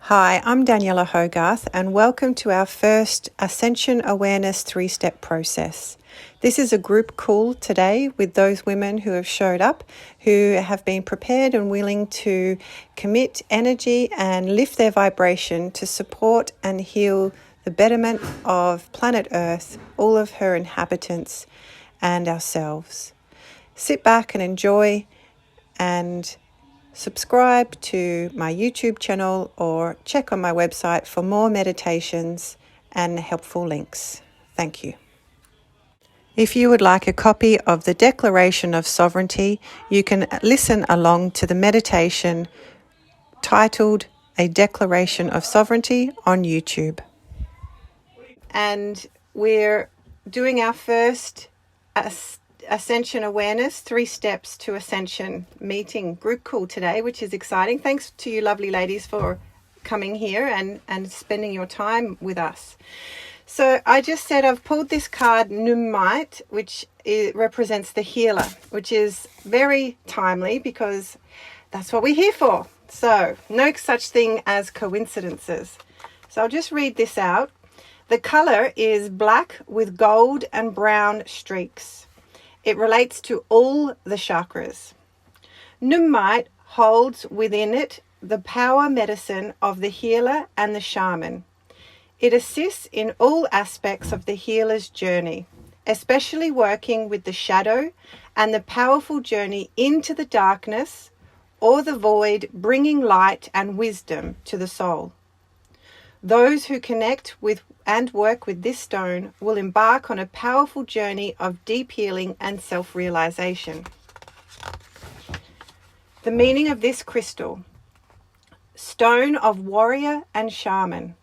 Hi, I'm Daniella Hogarth and welcome to our first Ascension Awareness 3-step process. This is a group call today with those women who have showed up, who have been prepared and willing to commit energy and lift their vibration to support and heal the betterment of planet Earth, all of her inhabitants and ourselves. Sit back and enjoy and subscribe to my YouTube channel or check on my website for more meditations and helpful links. Thank you. If you would like a copy of the Declaration of Sovereignty, you can listen along to the meditation titled A Declaration of Sovereignty on YouTube. And we're doing our first Ascension Awareness, 3 Steps to Ascension meeting group call today, which is exciting. Thanks to you lovely ladies for coming here and spending your time with us. So I just said I've pulled this card Nummite, which represents the healer, which is very timely because that's what we're here for. So no such thing as coincidences. So I'll just read this out. The color is black with gold and brown streaks. It relates to all the chakras. Nummite holds within it the power medicine of the healer and the shaman. It assists in all aspects of the healer's journey, especially working with the shadow and the powerful journey into the darkness or the void, bringing light and wisdom to the soul. Those who connect with and work with this stone will embark on a powerful journey of deep healing and self-realization. The meaning of this crystal: stone of warrior and shaman.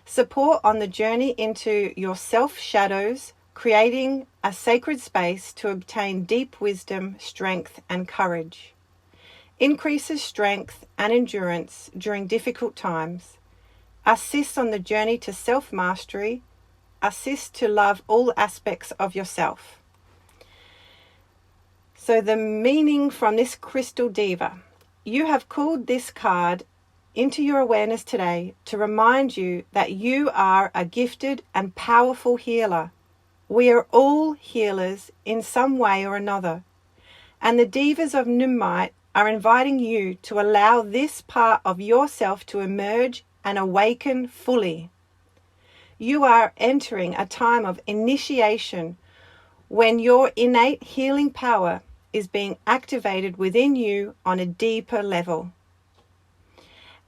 Support on the journey into your self-shadows, creating a sacred space to obtain deep wisdom, strength, and courage. Increases strength and endurance during difficult times. Assists on the journey to self-mastery. Assists to love all aspects of yourself. So the meaning from this crystal diva: you have called this card into your awareness today to remind you that you are a gifted and powerful healer. We are all healers in some way or another. And the divas of Nummite are inviting you to allow this part of yourself to emerge and awaken fully. You are entering a time of initiation when your innate healing power is being activated within you on a deeper level.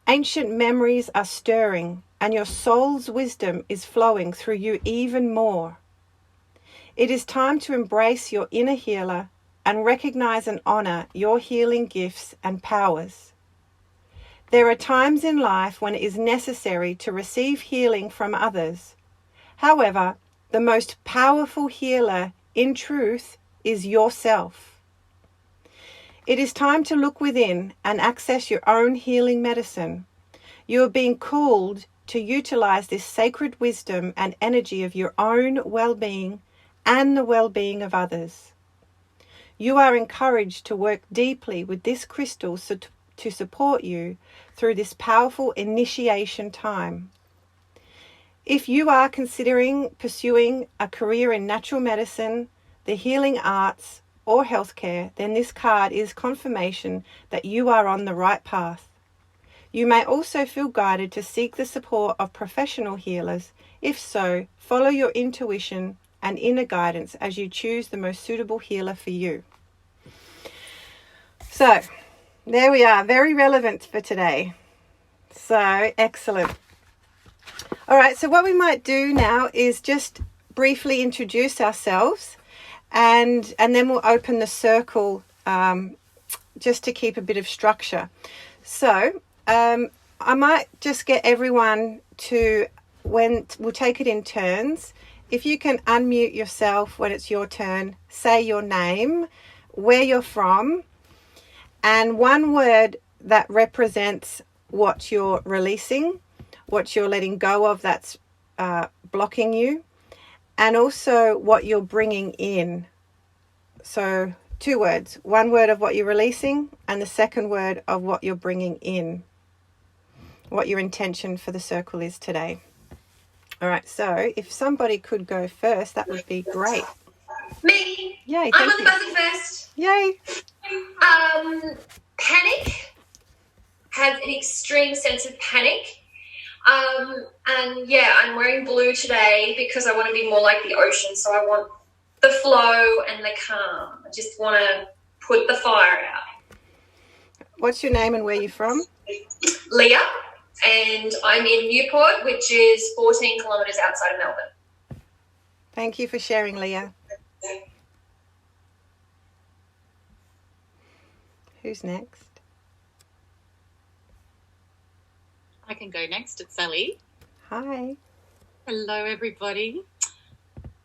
Ancient memories are stirring and your soul's wisdom is flowing through you even more. It is time to embrace your inner healer and recognize and honor your healing gifts and powers. There are times in life when it is necessary to receive healing from others. However, the most powerful healer, in truth, is yourself. It is time to look within and access your own healing medicine. You are being called to utilize this sacred wisdom and energy of your own well-being and the well-being of others. You are encouraged to work deeply with this crystal to support you through this powerful initiation time. If you are considering pursuing a career in natural medicine, the healing arts, or healthcare, then this card is confirmation that you are on the right path. You may also feel guided to seek the support of professional healers. If so, follow your intuition and inner guidance as you choose the most suitable healer for you. So, there we are, very relevant for today. So, excellent. All right, so what we might do now is just briefly introduce ourselves and then we'll open the circle just to keep a bit of structure. So, I might just get everyone to, when we'll take it in turns, if you can unmute yourself when it's your turn, say your name, where you're from, and one word that represents what you're releasing, what you're letting go of that's blocking you, and also what you're bringing in. So 2 words, 1 word of what you're releasing and the second word of what you're bringing in. what your intention for the circle is today. All right, so if somebody could go first, that would be great. Me. Yay, I'm on the buzzer first. Yay. Panic. Have an extreme sense of panic. And yeah, I'm wearing blue today because I want to be more like the ocean. So I want the flow and the calm. I just want to put the fire out. What's your name and where you from? Leah, and I'm in Newport, which is 14 kilometres outside of Melbourne. Thank you for sharing, Leah. Who's next? I can go next. It's Sally. Hi. Hello, everybody.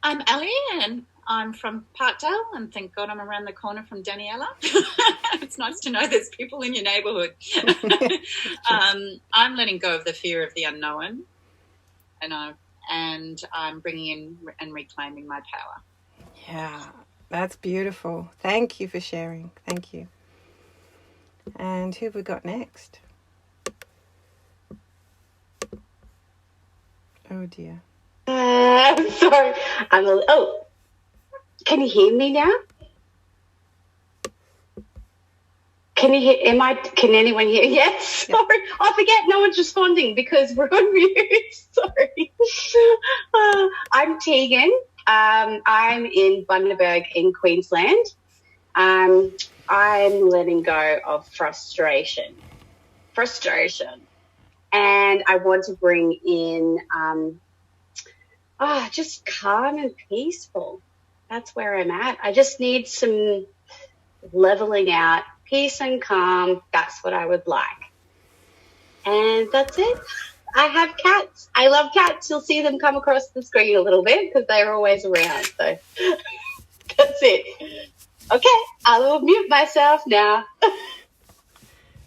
I'm Ali, and I'm from Parkdale, and thank God I'm around the corner from Daniella. It's nice to know there's people in your neighbourhood. I'm letting go of the fear of the unknown, and I'm bringing in and reclaiming my power. Yeah, that's beautiful. Thank you for sharing. Thank you. And who have we got next? Oh dear. Sorry. Can you hear me now? Can anyone hear? Yes. Sorry. I forget no one's responding because we're on mute. Sorry. I'm Tegan. I'm in Bundaberg in Queensland. I'm letting go of frustration. And I want to bring in just calm and peaceful. That's where I'm at. I just need some leveling out, peace and calm. That's what I would like. And that's it. I have cats. I love cats. You'll see them come across the screen a little bit because they're always around. So that's it. Okay, I will mute myself now.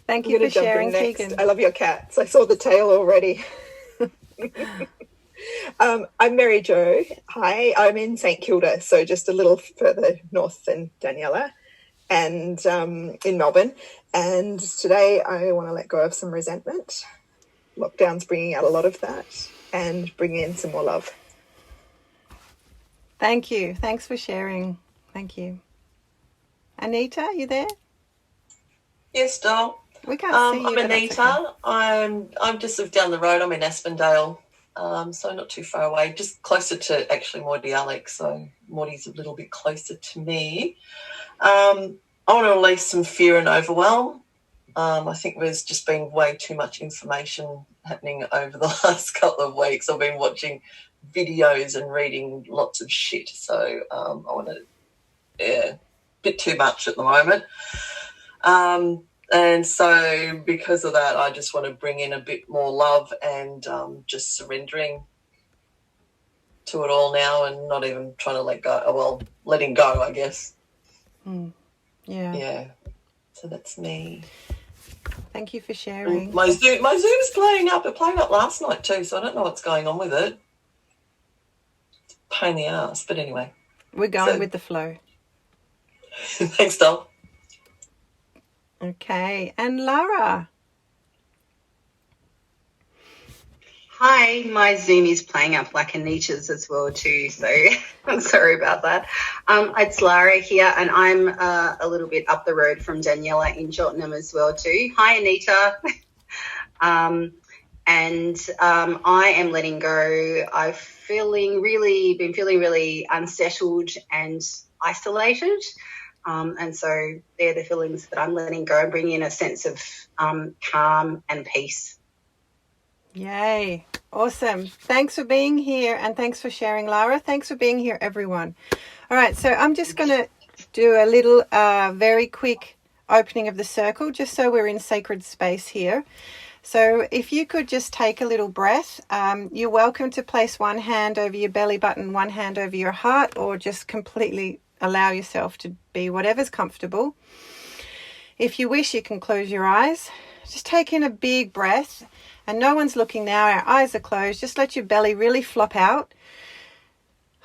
Thank you for sharing, Tegan. I love your cats. I saw the tail already. I'm Mary Jo. Hi, I'm in St Kilda, so just a little further north than Daniella, and in Melbourne. And today I want to let go of some resentment. Lockdown's bringing out a lot of that, and bring in some more love. Thank you. Thanks for sharing. Thank you. Anita, are you there? Yes, doll. We can't see you. I'm Anita. Okay. I'm just sort of down the road. I'm in Aspendale, so not too far away, just closer to actually Morty Alex. So Morty's a little bit closer to me. I want to release some fear and overwhelm. I think there's just been way too much information happening over the last couple of weeks. I've been watching videos and reading lots of shit. So I want to, a bit too much at the moment. And so because of that, I just want to bring in a bit more love and just surrendering to it all now and not even trying to let go. Well, letting go, I guess. Yeah. Yeah. So that's me. Thank you for sharing. My Zoom's playing up. It played up last night too, so I don't know what's going on with it. It's a pain in the ass, but anyway. We're going with the flow. Thanks, doll. Okay, and Lara. Hi, my Zoom is playing up like Anita's as well too, so I'm sorry about that. It's Lara here, and I'm a little bit up the road from Daniella in Cheltenham as well too. Hi, Anita. I am letting go. I've been feeling really unsettled and isolated. And so they're the feelings that I'm letting go and bringing in a sense of calm and peace. Yay. Awesome. Thanks for being here and thanks for sharing, Lara. Thanks for being here, everyone. All right, so I'm just going to do a little very quick opening of the circle just so we're in sacred space here. So if you could just take a little breath, you're welcome to place one hand over your belly button, one hand over your heart, or just completely allow yourself to be whatever's comfortable. If you wish, you can close your eyes. Just take in a big breath, and no one's looking now. Our eyes are closed. Just let your belly really flop out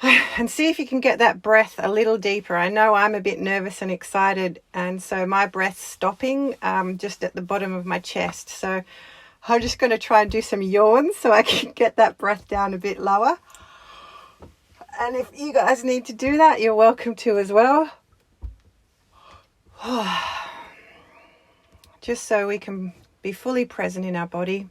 and see if you can get that breath a little deeper. I know I'm a bit nervous and excited, and so my breath's stopping just at the bottom of my chest. So I'm just going to try and do some yawns so I can get that breath down a bit lower. And if you guys need to do that, you're welcome to as well. Just so we can be fully present in our body.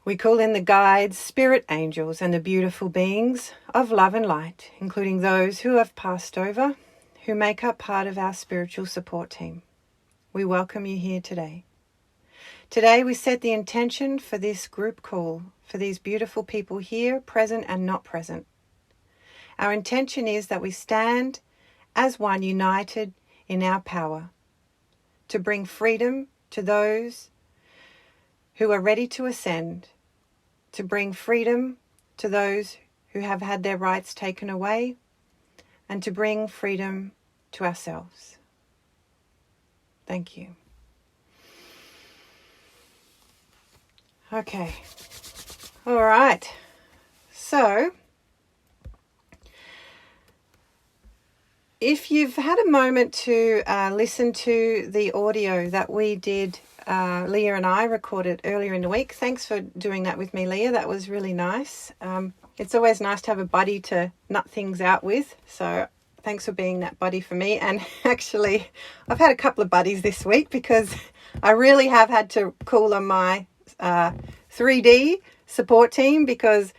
We call in the guides, spirit angels, and the beautiful beings of love and light, including those who have passed over, who make up part of our spiritual support team. We welcome you here today. Today we set the intention for this group call, for these beautiful people here, present and not present. Our intention is that we stand as one, united in our power, to bring freedom to those who are ready to ascend, to bring freedom to those who have had their rights taken away, and to bring freedom to ourselves. Thank you. Okay. All right. So, if you've had a moment to listen to the audio that we did, Leah and I recorded earlier in the week. Thanks for doing that with me, Leah. That was really nice. It's always nice to have a buddy to nut things out with. So thanks for being that buddy for me. And actually, I've had a couple of buddies this week because I really have had to call on my 3D support team, because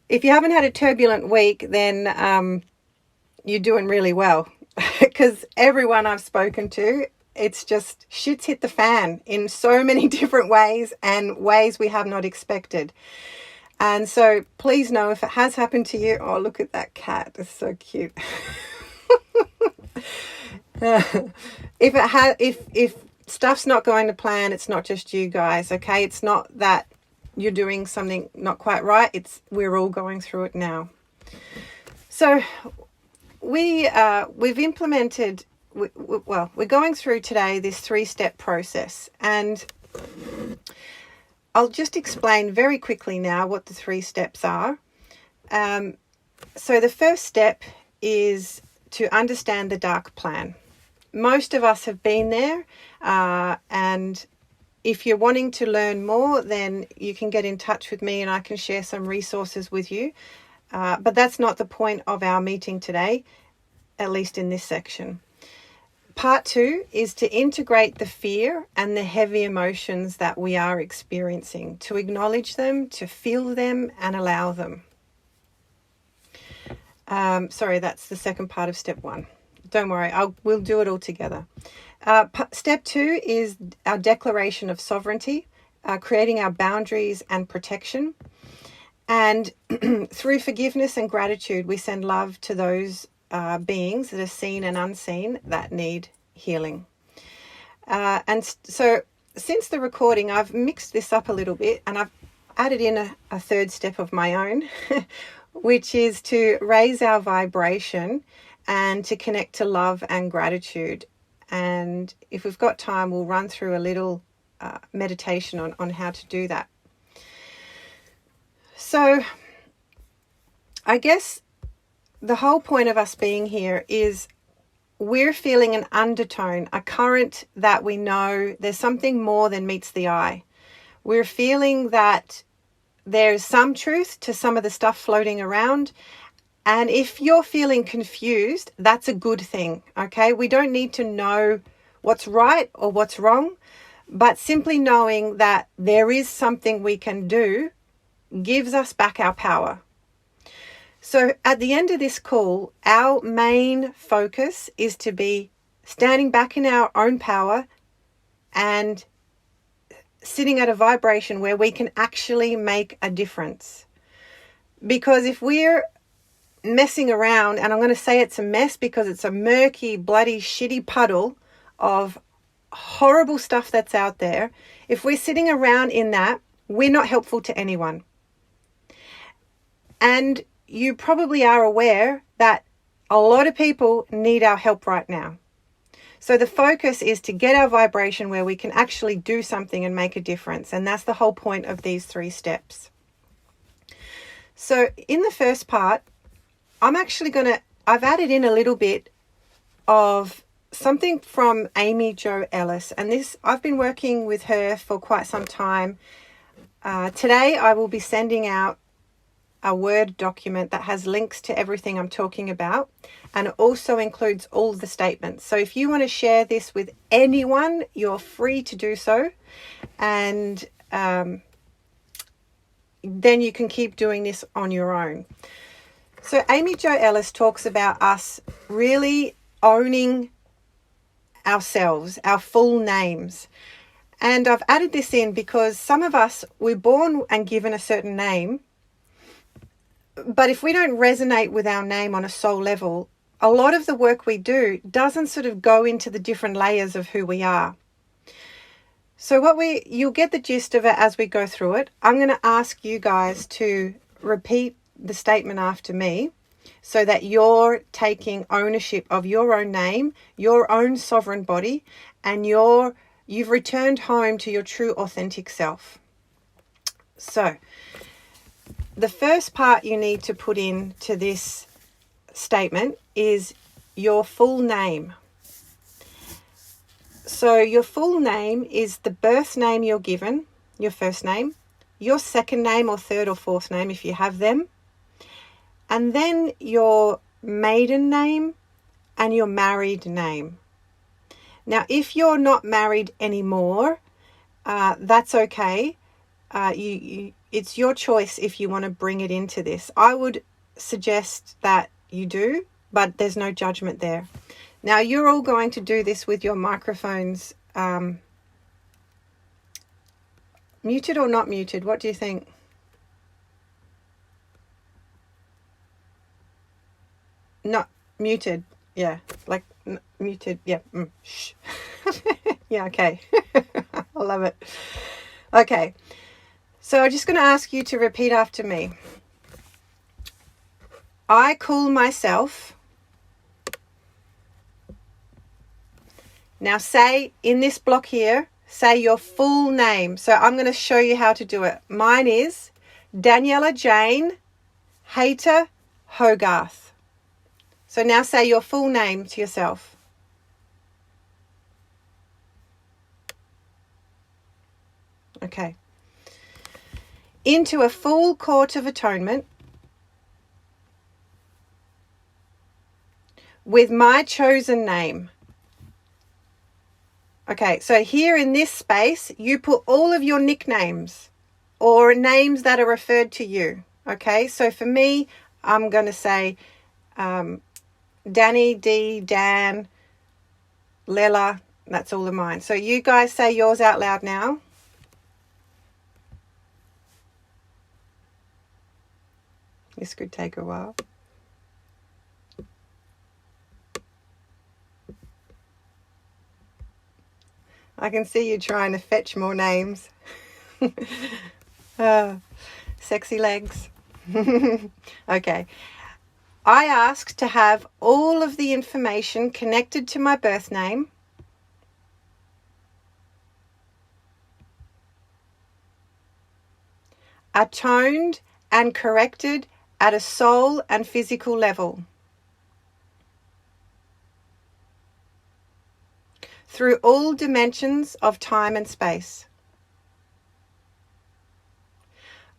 if you haven't had a turbulent week, then you're doing really well. Because everyone I've spoken to, it's just shit's hit the fan in so many different ways, and ways we have not expected. And so please know if it has happened to you. Oh, look at that cat. It's so cute. If stuff's not going to plan, it's not just you guys, okay? It's not that you're doing something not quite right. We're all going through it now. So we've implemented, we're going through today this 3-step process, and I'll just explain very quickly now what the 3 steps are. So the first step is to understand the dark plan. Most of us have been there, and if you're wanting to learn more, then you can get in touch with me and I can share some resources with you. But that's not the point of our meeting today, at least in this section. Part 2 is to integrate the fear and the heavy emotions that we are experiencing, to acknowledge them, to feel them, and allow them. Sorry, that's the second part of step 1. Don't worry, we'll do it all together. Step 2 is our declaration of sovereignty, creating our boundaries and protection. And through forgiveness and gratitude, we send love to those beings that are seen and unseen that need healing. And so since the recording, I've mixed this up a little bit, and I've added in a third step of my own, which is to raise our vibration and to connect to love and gratitude. And if we've got time, we'll run through a little meditation on how to do that. So I guess the whole point of us being here is we're feeling an undertone, a current that we know there's something more than meets the eye. We're feeling that there's some truth to some of the stuff floating around. And if you're feeling confused, that's a good thing, okay? We don't need to know what's right or what's wrong, but simply knowing that there is something we can do gives us back our power. So at the end of this call, our main focus is to be standing back in our own power and sitting at a vibration where we can actually make a difference. Because if we're messing around, and I'm going to say it's a mess because it's a murky, bloody, shitty puddle of horrible stuff that's out there, if we're sitting around in that, we're not helpful to anyone. And you probably are aware that a lot of people need our help right now. So the focus is to get our vibration where we can actually do something and make a difference. And that's the whole point of these 3 steps. So in the first part, I've added in a little bit of something from Amy Jo Ellis, and this, I've been working with her for quite some time. Today I will be sending out a Word document that has links to everything I'm talking about, and it also includes all the statements. So if you want to share this with anyone, you're free to do so, and then you can keep doing this on your own. So Amy Jo Ellis talks about us really owning ourselves, our full names. And I've added this in because some of us, we're born and given a certain name, but if we don't resonate with our name on a soul level, a lot of the work we do doesn't sort of go into the different layers of who we are. So you'll get the gist of it as we go through it. I'm going to ask you guys to repeat the statement after me so that you're taking ownership of your own name, your own sovereign body, and you've returned home to your true authentic self. So the first part you need to put into this statement is your full name. So your full name is the birth name you're given, your first name, your second name or third or fourth name if you have them, and then your maiden name and your married name. Now, if you're not married anymore, that's okay. It's your choice if you want to bring it into this. I would suggest that you do, but there's no judgment there. Now, you're all going to do this with your microphones muted or not muted. What do you think? Not muted. Yeah, like muted. Yeah. Shh. Yeah, okay. I love it. Okay. So I'm just going to ask you to repeat after me. I call myself. Now say in this block here, say your full name. So I'm going to show you how to do it. Mine is Daniella Jane Hayter Hogarth. So now say your full name to yourself. Okay. Into a full court of atonement with my chosen name. Okay, so here in this space, you put all of your nicknames or names that are referred to you. Okay, so for me, I'm going to say Danny, Dee, Dan, Lela. That's all of mine. So you guys say yours out loud now. This could take a while. I can see you trying to fetch more names. Sexy legs. Okay. I ask to have all of the information connected to my birth name atoned and corrected at a soul and physical level through all dimensions of time and space.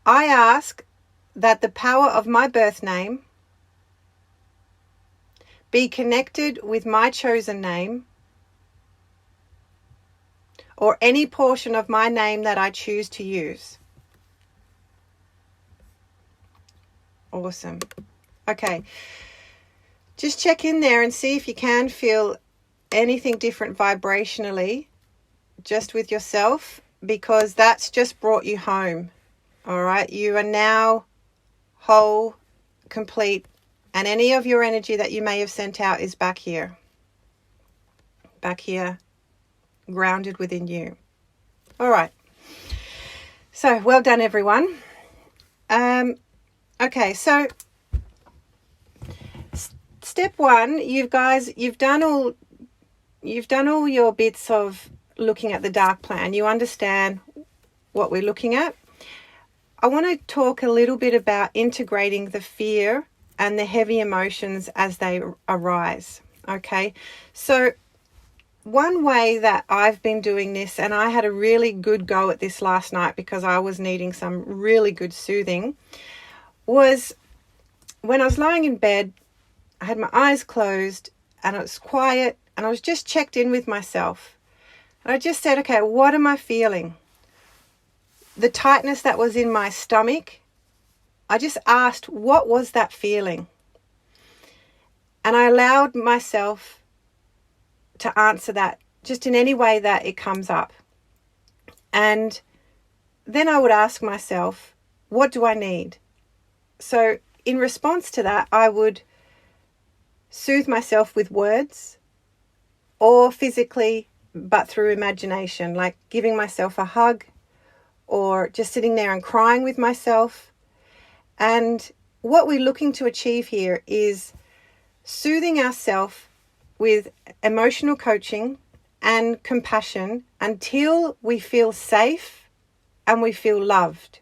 I ask that the power of my birth name be connected with my chosen name or any portion of my name that I choose to use. Awesome. Okay. Just check in there and see if you can feel anything different vibrationally just with yourself, because that's just brought you home. All right. You are now whole, complete, and any of your energy that you may have sent out is back here, grounded within you. All right. So well done, everyone. Okay, so step one, you've done all your bits of looking at the dark plan. You understand what we're looking at. I want to talk a little bit about integrating the fear and the heavy emotions as they arise. Okay, so one way that I've been doing this, and I had a really good go at this last night because I was needing some really good soothing, was when I was lying in bed, I had my eyes closed and it was quiet and I was just checked in with myself. And I just said, okay, what am I feeling? The tightness that was in my stomach, I just asked, what was that feeling? And I allowed myself to answer that just in any way that it comes up. And then I would ask myself, what do I need? So in response to that, I would soothe myself with words or physically, but through imagination, like giving myself a hug or just sitting there and crying with myself. And what we're looking to achieve here is soothing ourselves with emotional coaching and compassion until we feel safe and we feel loved.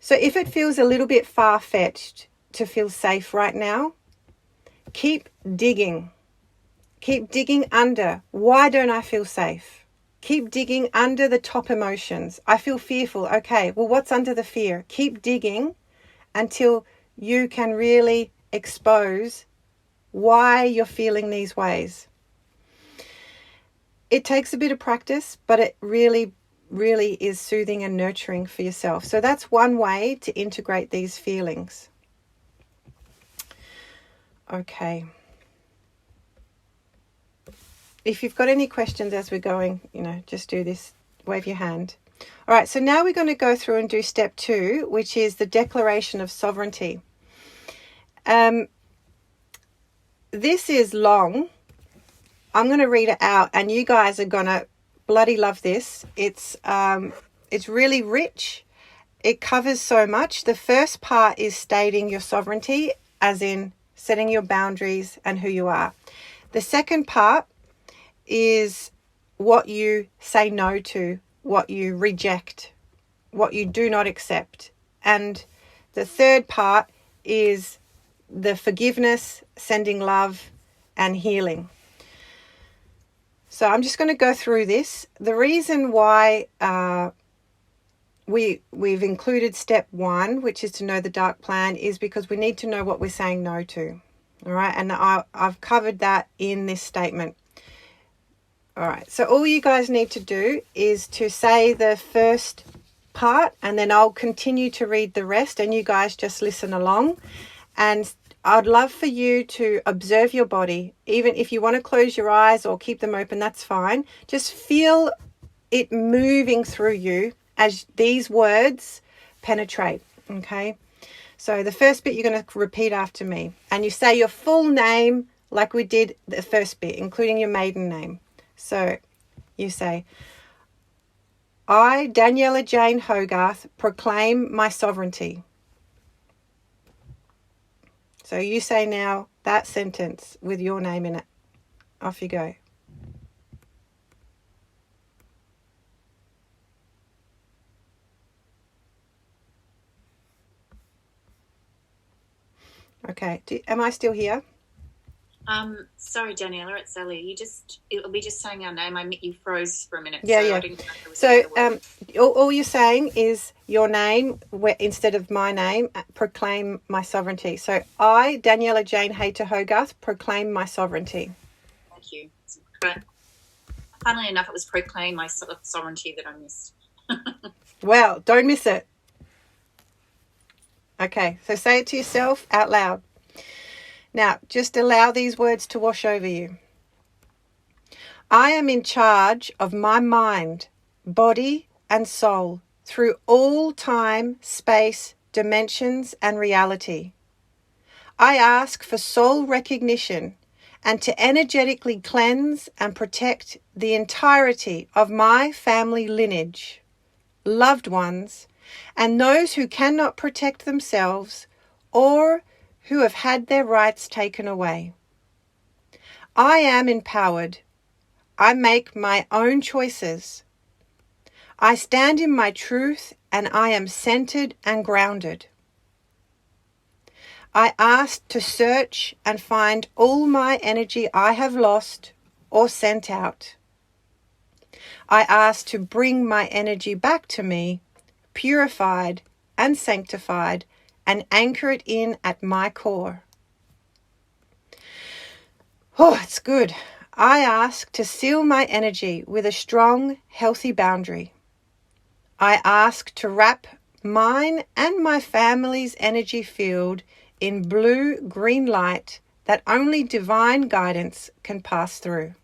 So if it feels a little bit far-fetched to feel safe right now, keep digging. Keep digging under. Why don't I feel safe? Keep digging under the top emotions. I feel fearful. Okay, well, what's under the fear? Keep digging until you can really expose why you're feeling these ways. It takes a bit of practice, but it really is soothing and nurturing for yourself. So that's one way to integrate these feelings. Okay. If you've got any questions as we're going, just do this, wave your hand. All right, so now we're going to go through and do step 2, which is the declaration of sovereignty. This is long. I'm going to read it out and you guys are going to bloody love this. It's really rich. It covers so much. The first part is stating your sovereignty, as in setting your boundaries and who you are. The second part is what you say no to, what you reject, what you do not accept. And the third part is the forgiveness, sending love, and healing. So I'm just going to go through this. The reason why we've included step 1, which is to know the dark plan, is because we need to know what we're saying no to. All right, and I've covered that in this statement. All right, so all you guys need to do is to say the first part, and then I'll continue to read the rest, and you guys just listen along. And I'd love for you to observe your body. Even if you want to close your eyes or keep them open, that's fine. Just feel it moving through you as these words penetrate, okay? So the first bit, you're going to repeat after me. And you say your full name like we did the first bit, including your maiden name. So you say, I, Daniella Jane Hogarth, proclaim my sovereignty. So you say now that sentence with your name in it. Off you go. Okay, am I still here? Sorry, Daniella, it's Ellie. It'll be just saying our name. You froze for a minute. Yeah, so yeah. I didn't know there was All you're saying is your name instead of my name. Proclaim my sovereignty. So I, Daniella Jane Hayter Hogarth, proclaim my sovereignty. Thank you. But funnily enough, it was proclaim my sovereignty that I missed. Well, don't miss it. Okay, so say it to yourself out loud. Now, just allow these words to wash over you. I am in charge of my mind, body, and soul through all time, space, dimensions, and reality. I ask for soul recognition and to energetically cleanse and protect the entirety of my family lineage, loved ones, and those who cannot protect themselves or who have had their rights taken away. I am empowered. I make my own choices. I stand in my truth and I am centered and grounded. I ask to search and find all my energy I have lost or sent out. I ask to bring my energy back to me, purified and sanctified, and anchor it in at my core. Oh, it's good. I ask to seal my energy with a strong, healthy boundary. I ask to wrap mine and my family's energy field in blue-green light that only divine guidance can pass through.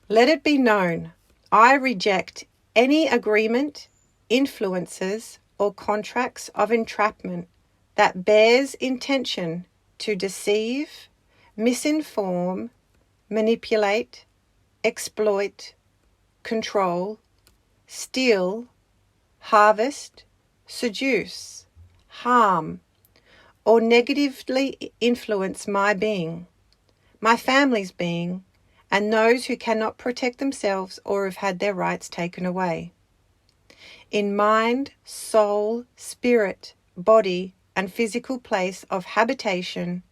Let it be known, I reject any agreement, influences, or contracts of entrapment that bears intention to deceive, misinform, manipulate, exploit, control, steal, harvest, seduce, harm, or negatively influence my being, my family's being, and those who cannot protect themselves or have had their rights taken away. In mind, soul, spirit, body, and physical place of habitation,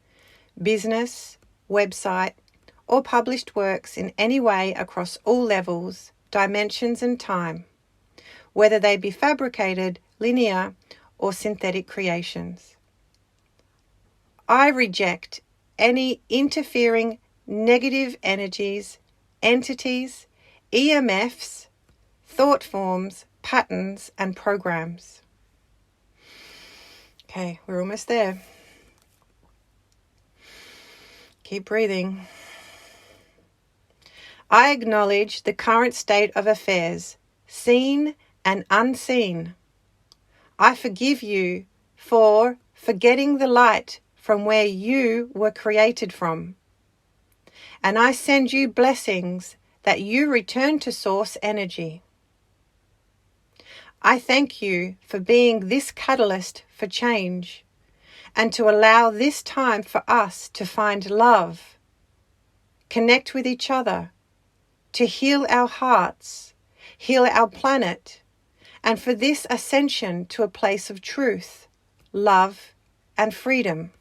business, website, or published works in any way across all levels, dimensions, and time, whether they be fabricated, linear, or synthetic creations. I reject any interfering negative energies, entities, EMFs, thought forms, patterns, and programs. Okay, we're almost there. Keep breathing. I acknowledge the current state of affairs, seen and unseen. I forgive you for forgetting the light from where you were created from. And I send you blessings that you return to source energy. I thank you for being this catalyst for change and to allow this time for us to find love, connect with each other, to heal our hearts, heal our planet, and for this ascension to a place of truth, love, and freedom.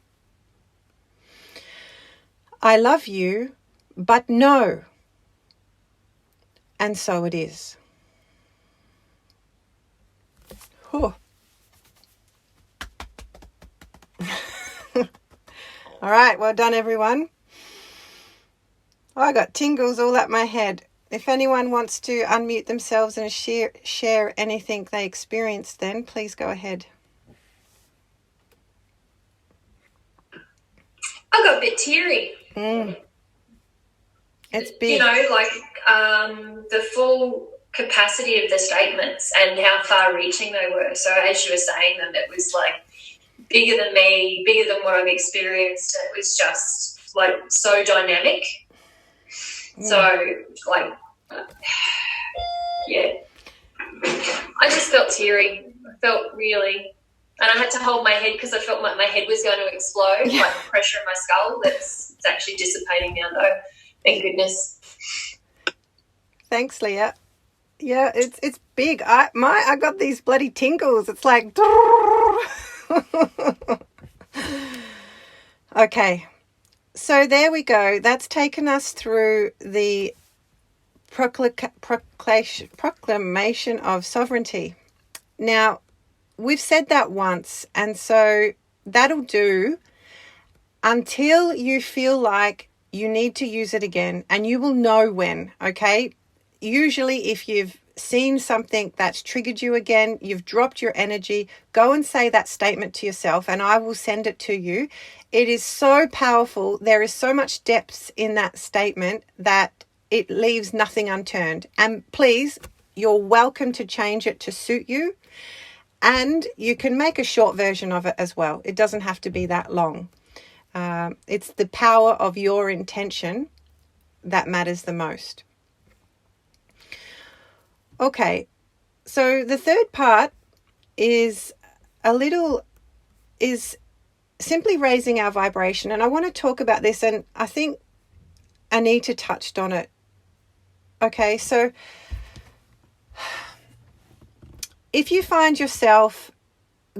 I love you, but no. And so it is. Whew. All right, well done, everyone. Oh, I got tingles all up my head. If anyone wants to unmute themselves and share anything they experienced, then please go ahead. I got a bit teary. It's big. You know, like the full capacity of the statements and how far-reaching they were. So as you were saying them, it was like bigger than me, bigger than what I've experienced. It was just like so dynamic. So like, yeah, I just felt teary. I felt really, and I had to hold my head because I felt like my head was going to explode, like the pressure in my skull. It's actually dissipating now though. Thank goodness. Thanks, Leah. Yeah, it's big. I got these bloody tingles. It's like okay. So there we go. That's taken us through the proclamation of sovereignty. Now, we've said that once, and so that'll do until you feel like you need to use it again, and you will know when, okay? Usually if you've seen something that's triggered you again, you've dropped your energy, go and say that statement to yourself and I will send it to you. It is so powerful. There is so much depth in that statement that it leaves nothing unturned. And please, you're welcome to change it to suit you. And you can make a short version of it as well. It doesn't have to be that long. It's the power of your intention that matters the most. Okay, so the third part is simply raising our vibration. And I want to talk about this, and I think Anita touched on it. Okay, so if you find yourself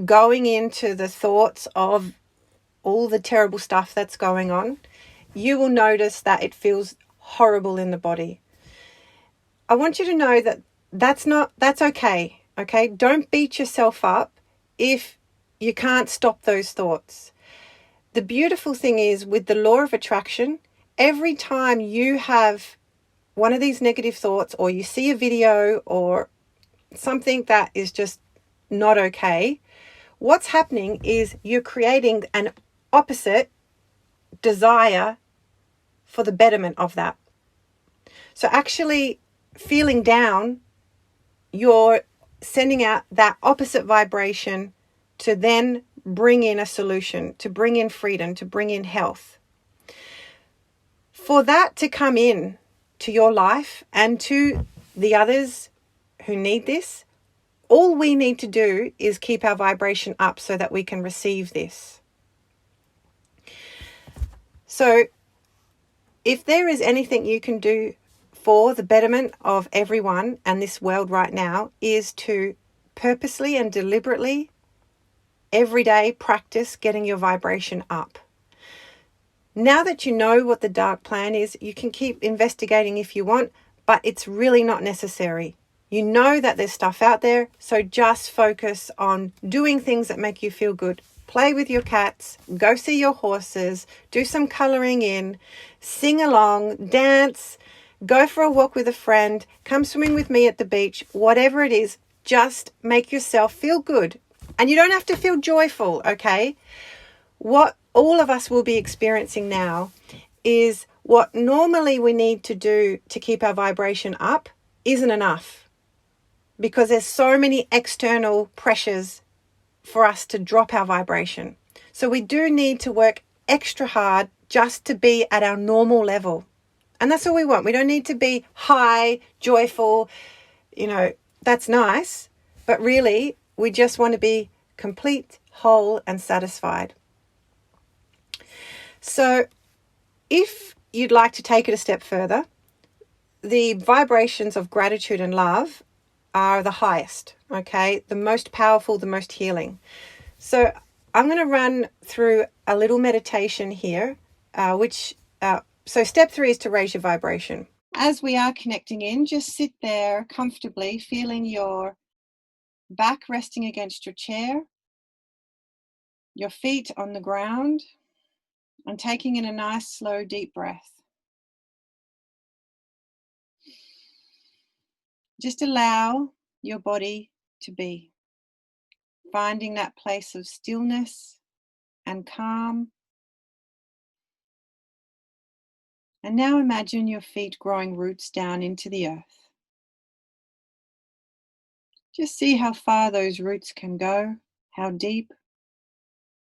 going into the thoughts of all the terrible stuff that's going on, you will notice that it feels horrible in the body. I want you to know that that's okay. Okay. Don't beat yourself up if you can't stop those thoughts. The beautiful thing is, with the law of attraction, every time you have one of these negative thoughts, or you see a video or something that is just not okay, what's happening is you're creating an opposite desire for the betterment of that. So actually feeling down, you're sending out that opposite vibration to then bring in a solution, to bring in freedom, to bring in health. For that to come in to your life and to the others who need this, all we need to do is keep our vibration up so that we can receive this. So if there is anything you can do for the betterment of everyone and this world right now, is to purposely and deliberately every day practice getting your vibration up. Now that you know what the dark plan is, you can keep investigating if you want, but it's really not necessary. You know that there's stuff out there, so just focus on doing things that make you feel good. Play with your cats, go see your horses, do some colouring in, sing along, dance, go for a walk with a friend, come swimming with me at the beach, whatever it is, just make yourself feel good. And you don't have to feel joyful, okay? What all of us will be experiencing now is what normally we need to do to keep our vibration up isn't enough, because there's so many external pressures for us to drop our vibration. So we do need to work extra hard just to be at our normal level. And that's all we want. We don't need to be high, joyful, that's nice. But really, we just want to be complete, whole, and satisfied. So if you'd like to take it a step further, the vibrations of gratitude and love are the highest, okay? The most powerful, the most healing. So I'm going to run through a little meditation here, so step 3 is to raise your vibration. As we are connecting in, just sit there comfortably, feeling your back resting against your chair, your feet on the ground, and taking in a nice, slow, deep breath. Just allow your body to be, finding that place of stillness and calm. And now imagine your feet growing roots down into the earth. Just see how far those roots can go, how deep,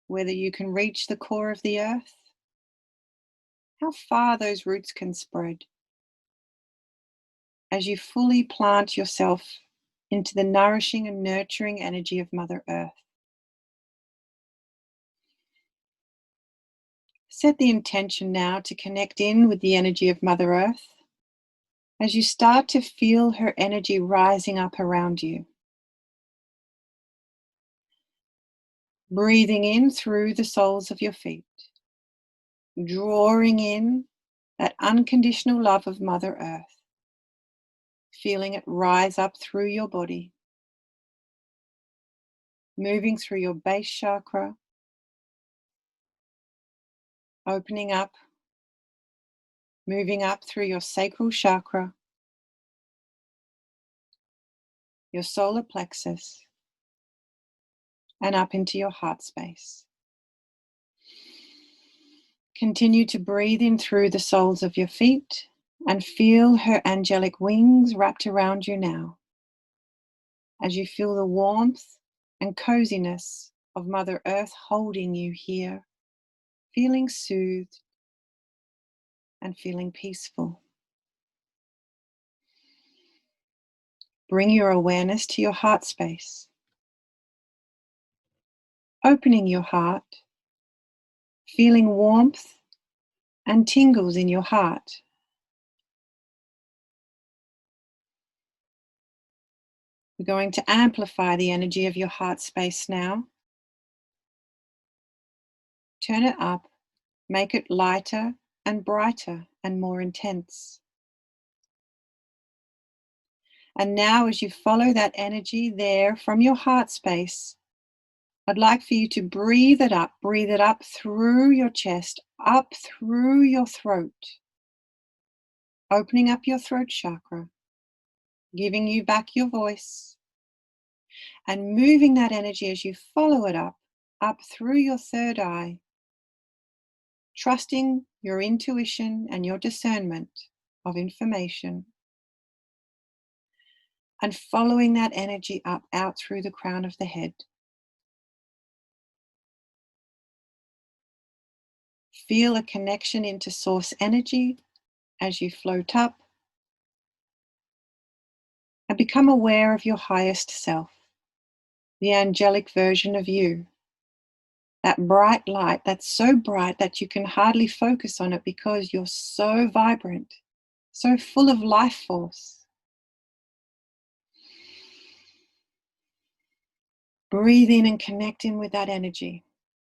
whether you can reach the core of the earth, how far those roots can spread as you fully plant yourself into the nourishing and nurturing energy of Mother Earth. Set the intention now to connect in with the energy of Mother Earth as you start to feel her energy rising up around you. Breathing in through the soles of your feet, drawing in that unconditional love of Mother Earth, feeling it rise up through your body, moving through your base chakra, opening up, moving up through your sacral chakra, your solar plexus, and up into your heart space. Continue to breathe in through the soles of your feet and feel her angelic wings wrapped around you now, as you feel the warmth and coziness of Mother Earth holding you here, feeling soothed and feeling peaceful. Bring your awareness to your heart space, opening your heart, feeling warmth and tingles in your heart. We're going to amplify the energy of your heart space now. Turn it up, make it lighter and brighter and more intense. And now as you follow that energy there from your heart space, I'd like for you to breathe it up through your chest, up through your throat, opening up your throat chakra, giving you back your voice, and moving that energy as you follow it up through your third eye, trusting your intuition and your discernment of information, and following that energy up out through the crown of the head. Feel a connection into source energy as you float up, and become aware of your highest self, the angelic version of you, that bright light that's so bright that you can hardly focus on it because you're so vibrant, so full of life force. Breathe in and connect in with that energy,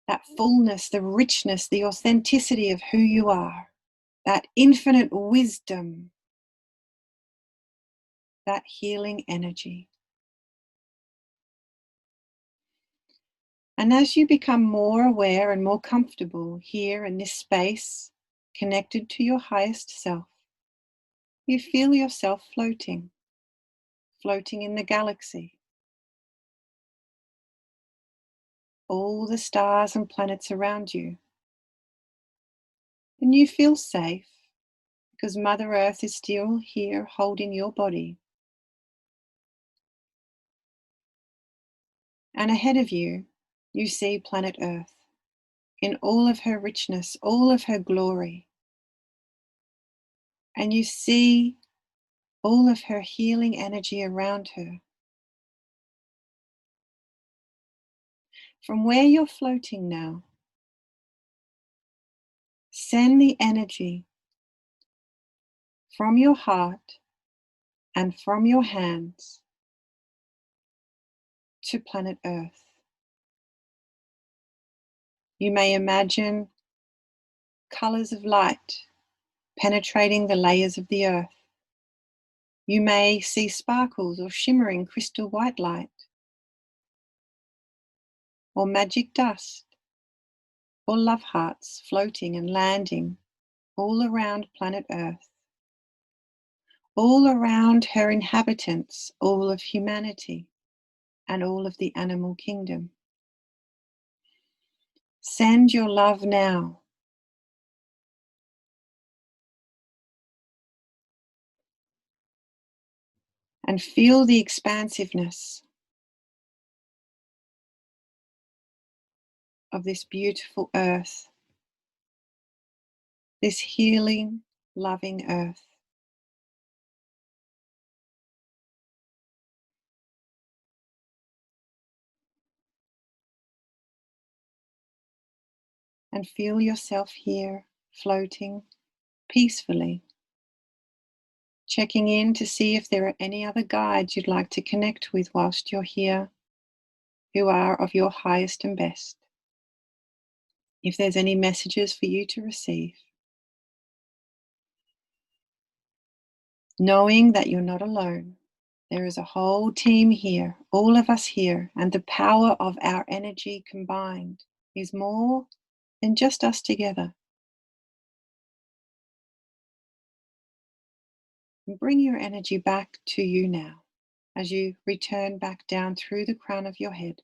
that fullness, the richness, the authenticity of who you are, that infinite wisdom, that healing energy. And as you become more aware and more comfortable here in this space, connected to your highest self, you feel yourself floating in the galaxy. All the stars and planets around you. And you feel safe because Mother Earth is still here holding your body. And ahead of you, you see planet Earth in all of her richness, all of her glory. And you see all of her healing energy around her. From where you're floating now, send the energy from your heart and from your hands to planet Earth. You may imagine colors of light penetrating the layers of the earth. You may see sparkles or shimmering crystal white light, or magic dust, or love hearts floating and landing all around planet Earth, all around her inhabitants, all of humanity, and all of the animal kingdom. Send your love now. And feel the expansiveness of this beautiful earth, this healing, loving earth. And feel yourself here floating peacefully, checking in to see if there are any other guides you'd like to connect with whilst you're here who are of your highest and best. If there's any messages for you to receive. Knowing that you're not alone. There is a whole team here, all of us here, and the power of our energy combined is more than just us together. And bring your energy back to you now as you return back down through the crown of your head.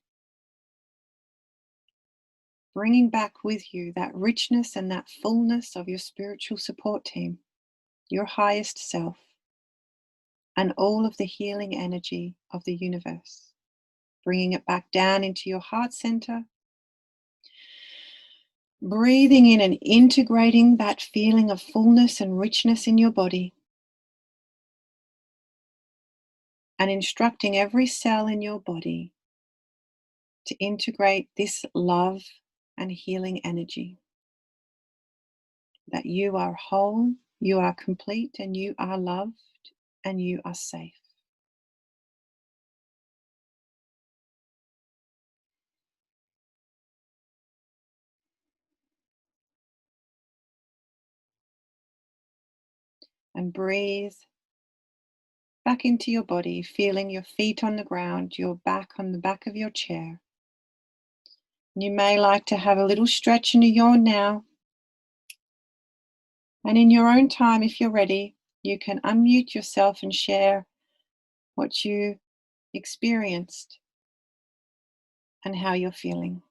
Bringing back with you that richness and that fullness of your spiritual support team, your highest self, and all of the healing energy of the universe. Bringing it back down into your heart center. Breathing in and integrating that feeling of fullness and richness in your body. And instructing every cell in your body to integrate this love and healing energy. That you are whole, you are complete, and you are loved, and you are safe. and breathe back into your body, feeling your feet on the ground, your back on the back of your chair. You may like to have a little stretch in a yawn now. And in your own time, if you're ready, you can unmute yourself and share what you experienced and how you're feeling.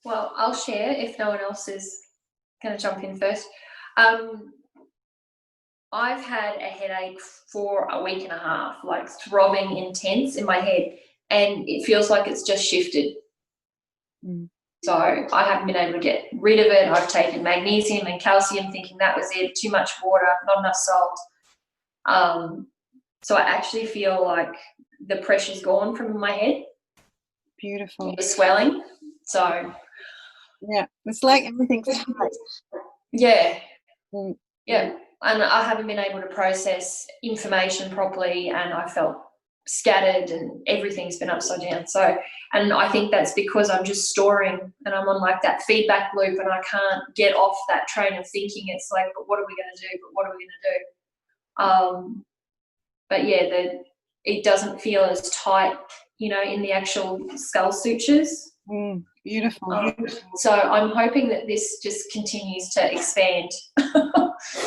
Well, I'll share if no one else is going to jump in first. I've had a headache for a week and a half, like throbbing intense in my head, and it feels like it's just shifted. So I haven't been able to get rid of it. I've taken magnesium and calcium thinking that was it, too much water, not enough salt. So I actually feel like the pressure's gone from my head. Beautiful. The swelling. So yeah, it's like everything's tight. Yeah. Yeah. And I haven't been able to process information properly, and I felt scattered and everything's been upside down. So, and I think that's because I'm just storing and I'm on like that feedback loop and I can't get off that train of thinking. It's like, but what are we going to do? But what are we going to do? But yeah, it doesn't feel as tight, you know, in the actual skull sutures. Beautiful. So I'm hoping that this just continues to expand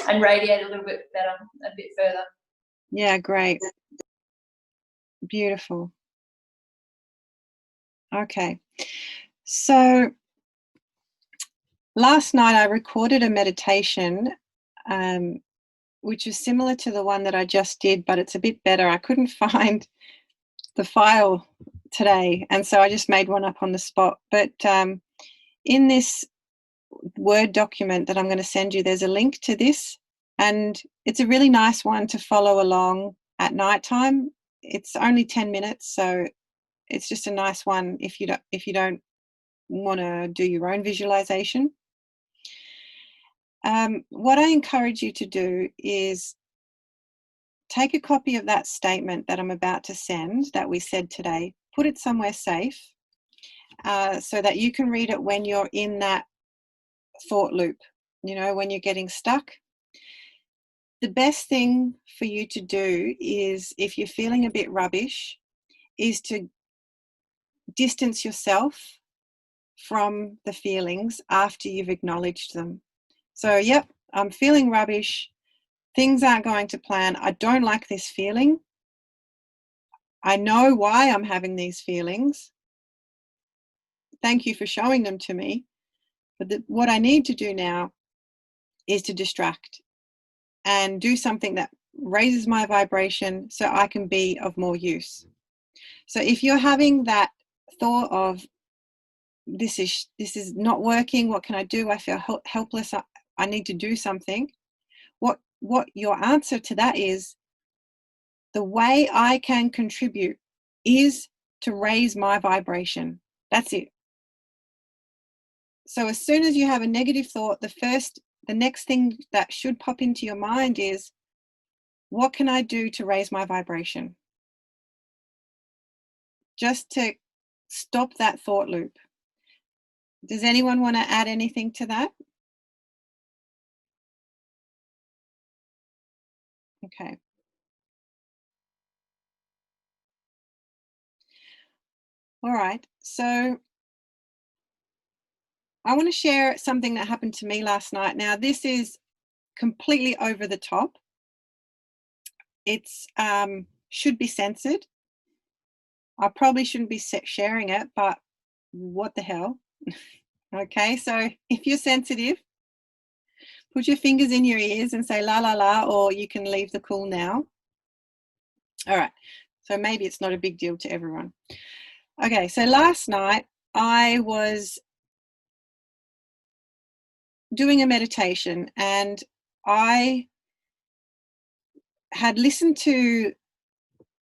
and radiate a little bit better, a bit further. Yeah, great. Beautiful. Okay. So last night I recorded a meditation which is similar to the one that I just did, but it's a bit better. I couldn't find the file today, and so I just made one up on the spot. But in this Word document that I'm going to send you, there's a link to this, and it's a really nice one to follow along at nighttime. It's only 10 minutes, so it's just a nice one if you don't want to do your own visualization. What I encourage you to do is take a copy of that statement that I'm about to send, that we said today, put it somewhere safe so that you can read it when you're in that thought loop, you know, when you're getting stuck. The best thing for you to do is, if you're feeling a bit rubbish, is to distance yourself from the feelings after you've acknowledged them. So, yep, I'm feeling rubbish. Things aren't going to plan. I don't like this feeling. I know why I'm having these feelings. Thank you for showing them to me. But what I need to do now is to distract and do something that raises my vibration so I can be of more use. So if you're having that thought of, this is not working, what can I do? I feel helpless. I need to do something. What your answer to that is, the way I can contribute is to raise my vibration. That's it. So as soon as you have a negative thought, the next thing that should pop into your mind is, what can I do to raise my vibration? Just to stop that thought loop. Does anyone want to add anything to that? Okay. All right. So I want to share something that happened to me last night. Now, this is completely over the top. It's should be censored. I probably shouldn't be sharing it, but what the hell? Okay, so if you're sensitive, put your fingers in your ears and say la la la, or you can leave the call now. All right, so maybe it's not a big deal to everyone. Okay, so last night I was doing a meditation and I had listened to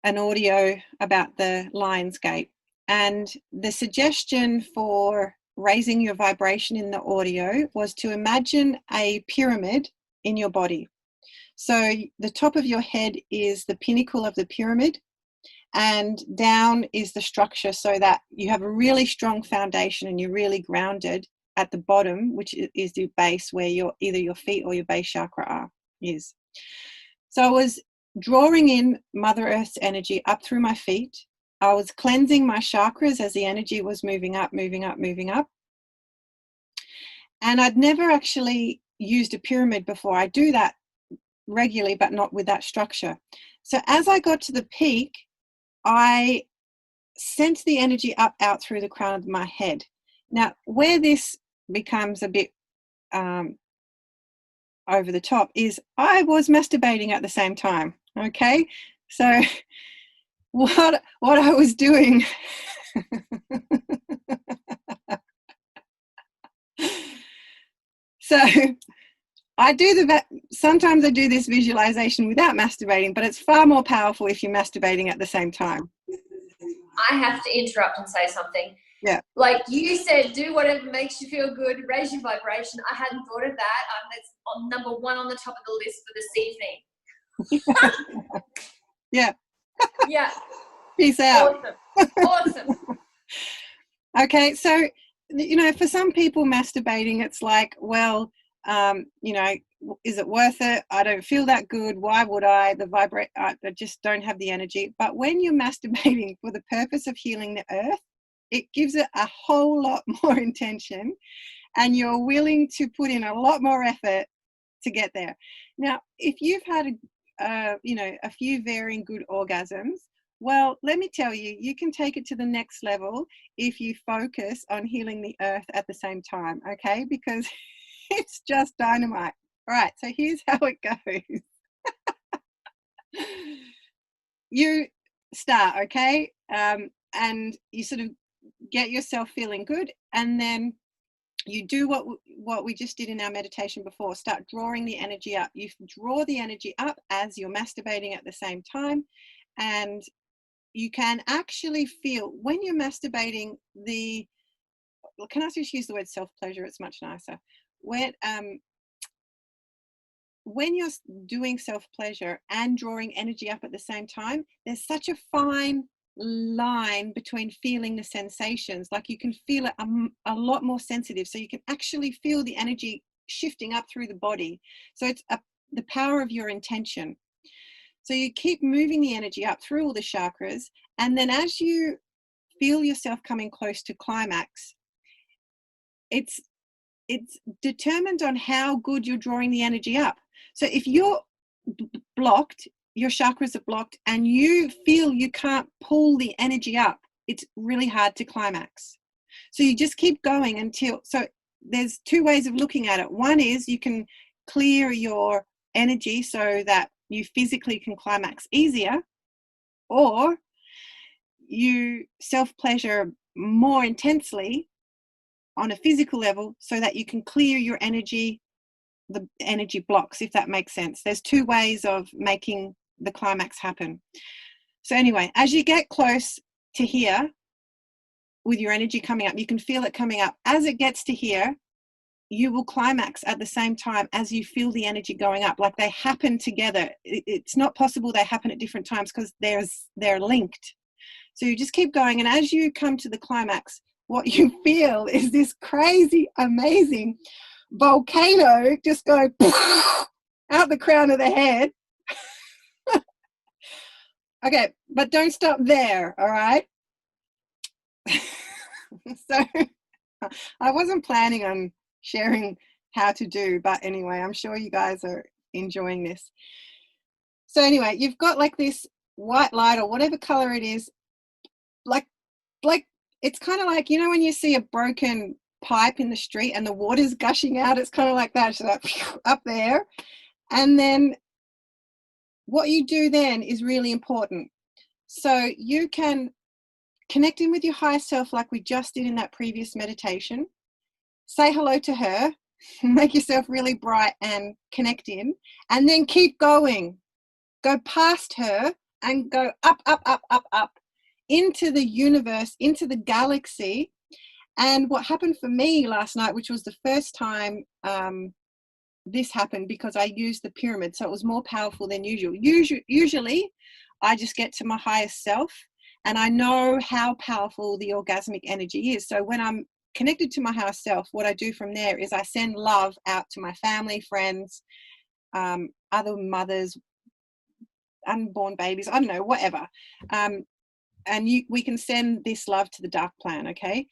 an audio about the Lion's Gate, And the suggestion for raising your vibration in the audio was to imagine a pyramid in your body. So the top of your head is the pinnacle of the pyramid, and down is the structure, so that you have a really strong foundation and you're really grounded at the bottom, which is the base where either your feet or your base chakra is. So I was drawing in Mother Earth's energy up through my feet. I was cleansing my chakras as the energy was moving up, moving up, moving up. And I'd never actually used a pyramid before. I do that regularly, but not with that structure. So as I got to the peak, I sent the energy up out through the crown of my head. Now, where this becomes a bit over the top is I was masturbating at the same time. Okay, so what I was doing so sometimes I do this visualization without masturbating, but it's far more powerful if you're masturbating at the same time. I have to interrupt and say something. Yeah. Like you said, do whatever makes you feel good, raise your vibration. I hadn't thought of that. That's on number 1 on the top of the list for this evening. Yeah. Yeah. Peace out. Awesome. Okay, so, for some people masturbating, it's like, well, is it worth it? I don't feel that good. Why would I? I just don't have the energy. But when you're masturbating for the purpose of healing the earth, it gives it a whole lot more intention, and you're willing to put in a lot more effort to get there. Now, if you've had a few varying good orgasms, well, let me tell you, you can take it to the next level if you focus on healing the earth at the same time, okay? Because it's just dynamite. All right, so here's how it goes. You start, okay? And you sort of get yourself feeling good, and then you do what we just did in our meditation before. Start drawing the energy up. You draw the energy up as you're masturbating at the same time, and you can actually feel when you're masturbating can I just use the word self-pleasure? It's much nicer. When you're doing self-pleasure and drawing energy up at the same time, there's such a fine line between feeling the sensations. Like you can feel it a lot more sensitive, so you can actually feel the energy shifting up through the body. So it's the power of your intention. So you keep moving the energy up through all the chakras, and then as you feel yourself coming close to climax, it's determined on how good you're drawing the energy up. So if you're blocked, your chakras are blocked, and you feel you can't pull the energy up, it's really hard to climax. So you just keep going so there's 2 ways of looking at it. One is you can clear your energy so that you physically can climax easier, or you self-pleasure more intensely on a physical level so that you can clear your energy, the energy blocks, if that makes sense. There's 2 ways of making the climax happen. So anyway, as you get close to here with your energy coming up, you can feel it coming up. As it gets to here, you will climax at the same time as you feel the energy going up. Like they happen together. It's not possible they happen at different times because they're linked. So you just keep going, and as you come to the climax, what you feel is this crazy, amazing volcano just go out the crown of the head. Okay, but don't stop there, all right? So I wasn't planning on sharing how to do, but anyway, I'm sure you guys are enjoying this. So anyway, you've got like this white light or whatever color it is, like it's kind of like, when you see a broken pipe in the street and the water's gushing out, it's kind of like that. It's like up there. And then what you do then is really important. So you can connect in with your higher self like we just did in that previous meditation. Say hello to her, make yourself really bright and connect in, and then keep going. Go past her and go up, up, up, up, up into the universe, into the galaxy. And what happened for me last night, which was the first time this happened, because I used the pyramid, so it was more powerful than usual. Usually I just get to my highest self, and I know how powerful the orgasmic energy is. So when I'm connected to my higher self, what I do from there is I send love out to my family, friends, other mothers, unborn babies, I don't know, whatever. And we can send this love to the dark plan, okay?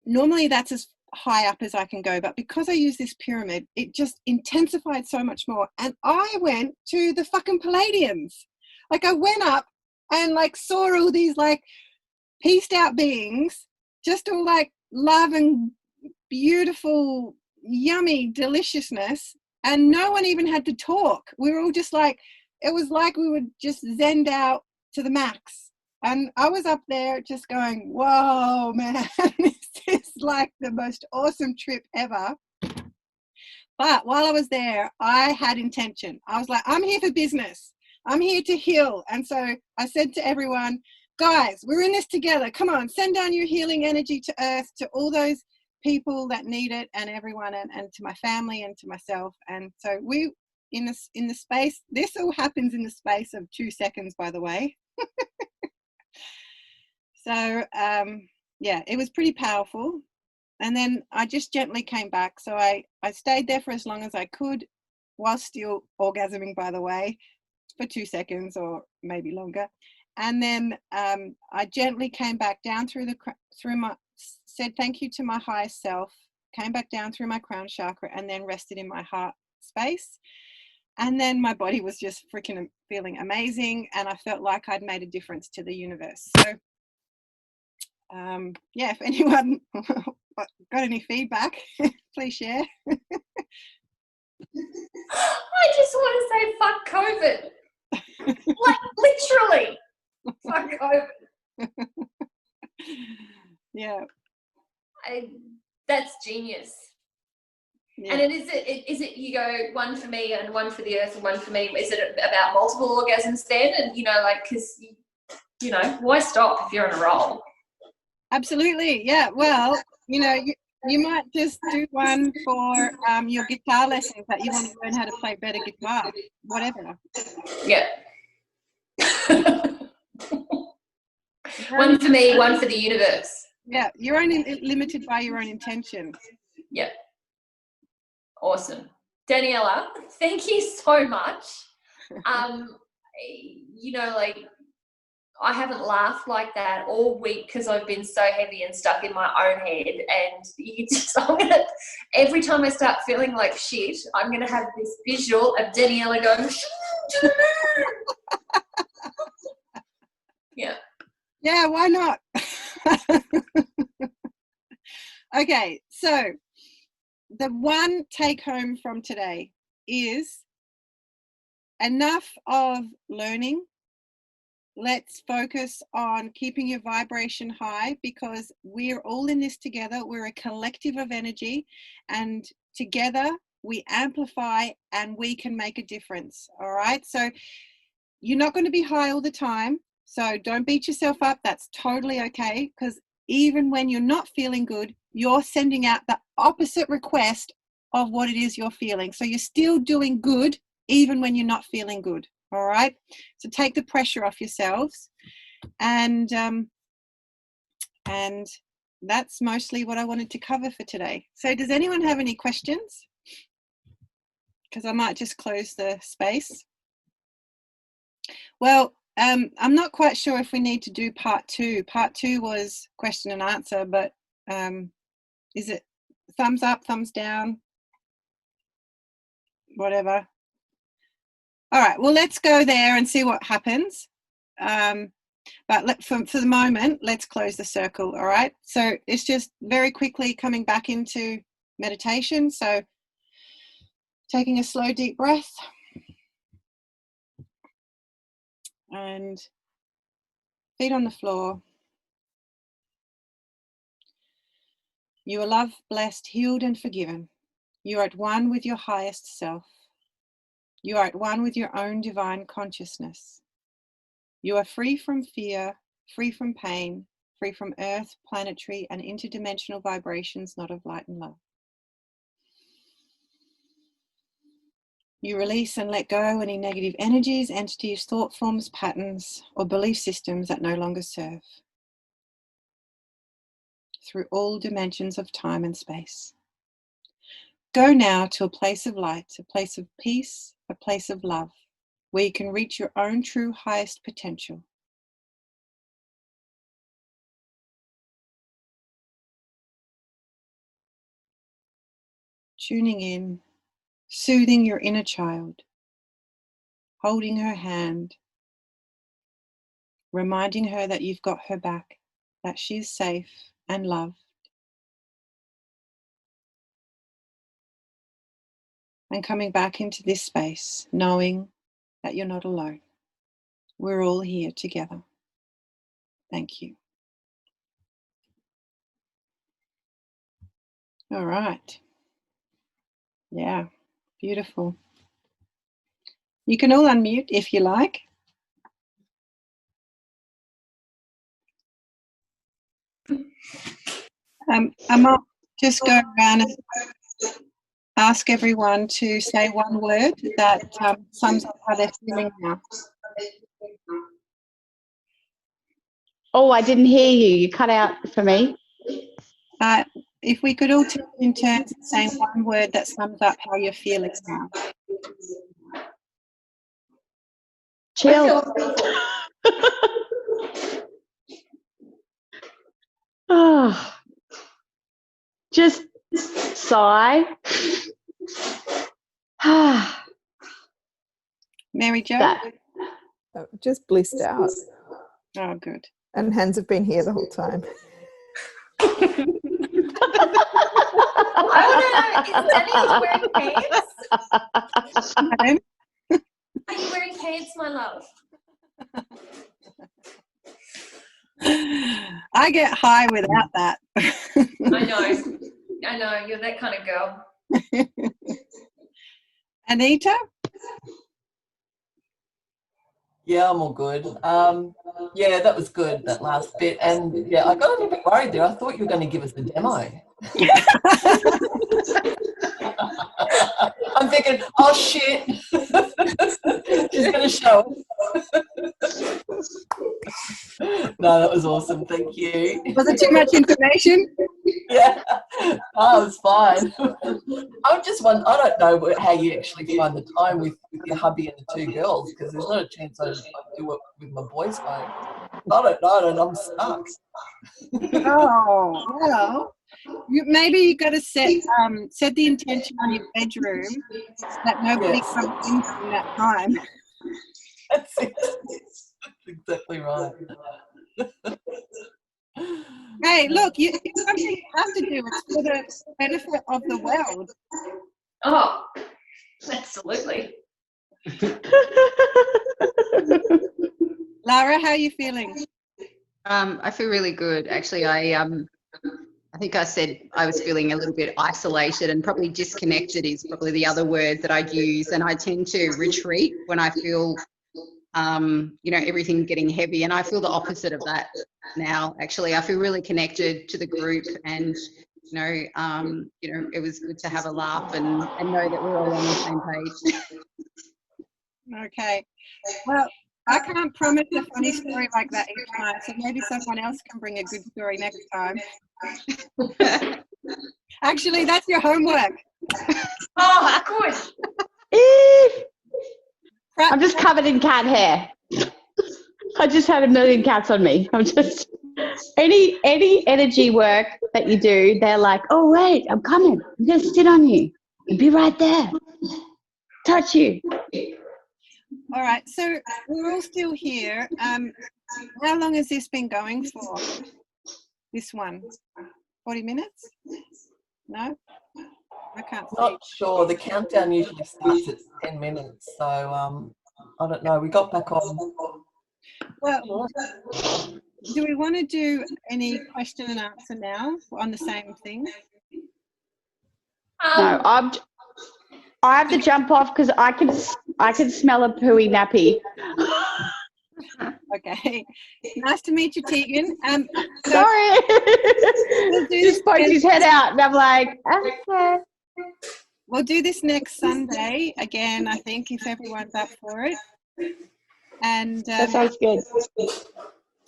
Normally that's as high up as I can go, but because I use this pyramid, it just intensified so much more. And I went to the fucking Palladiums. Like, I went up and like saw all these like pieced out beings, just all like love and beautiful, yummy deliciousness, and no one even had to talk. We were all just like, it was like we were just zenned out to the max. And I was up there just going, whoa, man, this is like the most awesome trip ever. But while I was there, I had intention. I was like, I'm here for business. I'm here to heal. And so I said to everyone, guys, we're in this together. Come on, send down your healing energy to Earth, to all those people that need it, and everyone, and to my family and to myself. And so we, in the space, this all happens in the space of 2 seconds, by the way. So yeah, it was pretty powerful. And then I just gently came back. So I stayed there for as long as I could, while still orgasming, by the way, for 2 seconds or maybe longer. And then I gently came back down said thank you to my higher self, came back down through my crown chakra, and then rested in my heart space. And then my body was just freaking feeling amazing, and I felt like I'd made a difference to the universe. So yeah, if anyone got any feedback, please share. I just want to say fuck COVID. Like, literally, fuck COVID. Yeah. That's genius. Yeah. And is it you go one for me and one for the earth and one for me? Is it about multiple orgasms then? And, you know, like, because, you know, why stop if you're on a roll? Absolutely. Yeah. Well, you know, you might just do one for your guitar lessons, that you want to learn how to play better guitar, whatever. Yeah. One for me, one for the universe. Yeah, you're only limited by your own intention. Yeah. Awesome. Daniella, thank you so much. You know, like, I haven't laughed like that all week because I've been so heavy and stuck in my own head. And every time I start feeling like shit, I'm going to have this visual of Daniella going, yeah. Yeah, why not? Okay, so the one take home from today is enough of learning. Let's focus on keeping your vibration high, because we're all in this together. We're a collective of energy, and together we amplify and we can make a difference. All right. So you're not going to be high all the time. So don't beat yourself up. That's totally okay, because even when you're not feeling good, you're sending out the opposite request of what it is you're feeling. So you're still doing good even when you're not feeling good. All right. So take the pressure off yourselves, and that's mostly what I wanted to cover for today. So does anyone have any questions? Because I might just close the space. Well, I'm not quite sure if we need to do part 2. Part 2 was question and answer, but is it thumbs up, thumbs down, whatever? All right, well, let's go there and see what happens. But for the moment, let's close the circle, all right? So it's just very quickly coming back into meditation. So taking a slow, deep breath. And feet on the floor. You are loved, blessed, healed, and forgiven. You are at one with your highest self. You are at one with your own divine consciousness. You are free from fear, free from pain, free from earth, planetary, and interdimensional vibrations not of light and love. You release and let go any negative energies, entities, thought forms, patterns, or belief systems that no longer serve. Through all dimensions of time and space. Go now to a place of light, a place of peace, a place of love, where you can reach your own true highest potential. Tuning in, soothing your inner child, holding her hand, reminding her that you've got her back, that she's safe and loved. And coming back into this space, knowing that you're not alone. We're all here together. Thank you. All right. Yeah, beautiful. You can all unmute if you like. I might just go around and ask everyone to say one word that sums up how they're feeling now. Oh, I didn't hear you. You cut out for me. If we could all take in turns saying one word that sums up how you're feeling now. Chill. Oh, just sigh. Mary Jo? That. Just blissed out. Oh, good. And hands have been here the whole time. I want to know, is Danny wearing pants? Are you wearing pants, my love? I get high without that. I know, you're that kind of girl. Anita? Yeah, I'm all good. Yeah, that was good, that last bit. And yeah, I got a little bit worried there. I thought you were going to give us the demo. I'm thinking, oh shit, she's going to show us. No, that was awesome. Thank you. Was it too much information? Yeah, oh, it was fine. I'm just wondering, I don't know how you actually find the time with your hubby and the two girls, because there's not a chance I do it with my boys' phone. I don't know, and I'm stuck. Oh, well, maybe you got to set the intention on your bedroom so that nobody comes in from that time. That's it. That's exactly right. Hey, look, it's something you have to do. It's for the benefit of the world. Oh, absolutely. Lara, how are you feeling? I feel really good. Actually, I think I said I was feeling a little bit isolated, and probably disconnected is probably the other word that I'd use. And I tend to retreat when I feel, everything getting heavy. And I feel the opposite of that now. Actually, I feel really connected to the group, and it was good to have a laugh and know that we're all on the same page. Okay. Well, I can't promise a funny story like that each time, so maybe someone else can bring a good story next time. Actually, that's your homework. Oh, good. I'm just covered in cat hair. I just had a million cats on me. I'm just any energy work that you do, they're like, oh wait, I'm coming. I'm gonna sit on you and be right there. Touch you. All right, so we're all still here. How long has this been going for? This one? 40 minutes? No? I can't see. Not sure. The countdown usually starts at 10 minutes. So I don't know. We got back on. Well, do we want to do any question and answer now on the same thing? No, I have to jump off because I can smell a pooey nappy. Okay. Nice to meet you, Tegan. Sorry. We'll do Just poked his head out, and I'm like, okay. We'll do this next Sunday again, I think, if everyone's up for it. And That sounds good.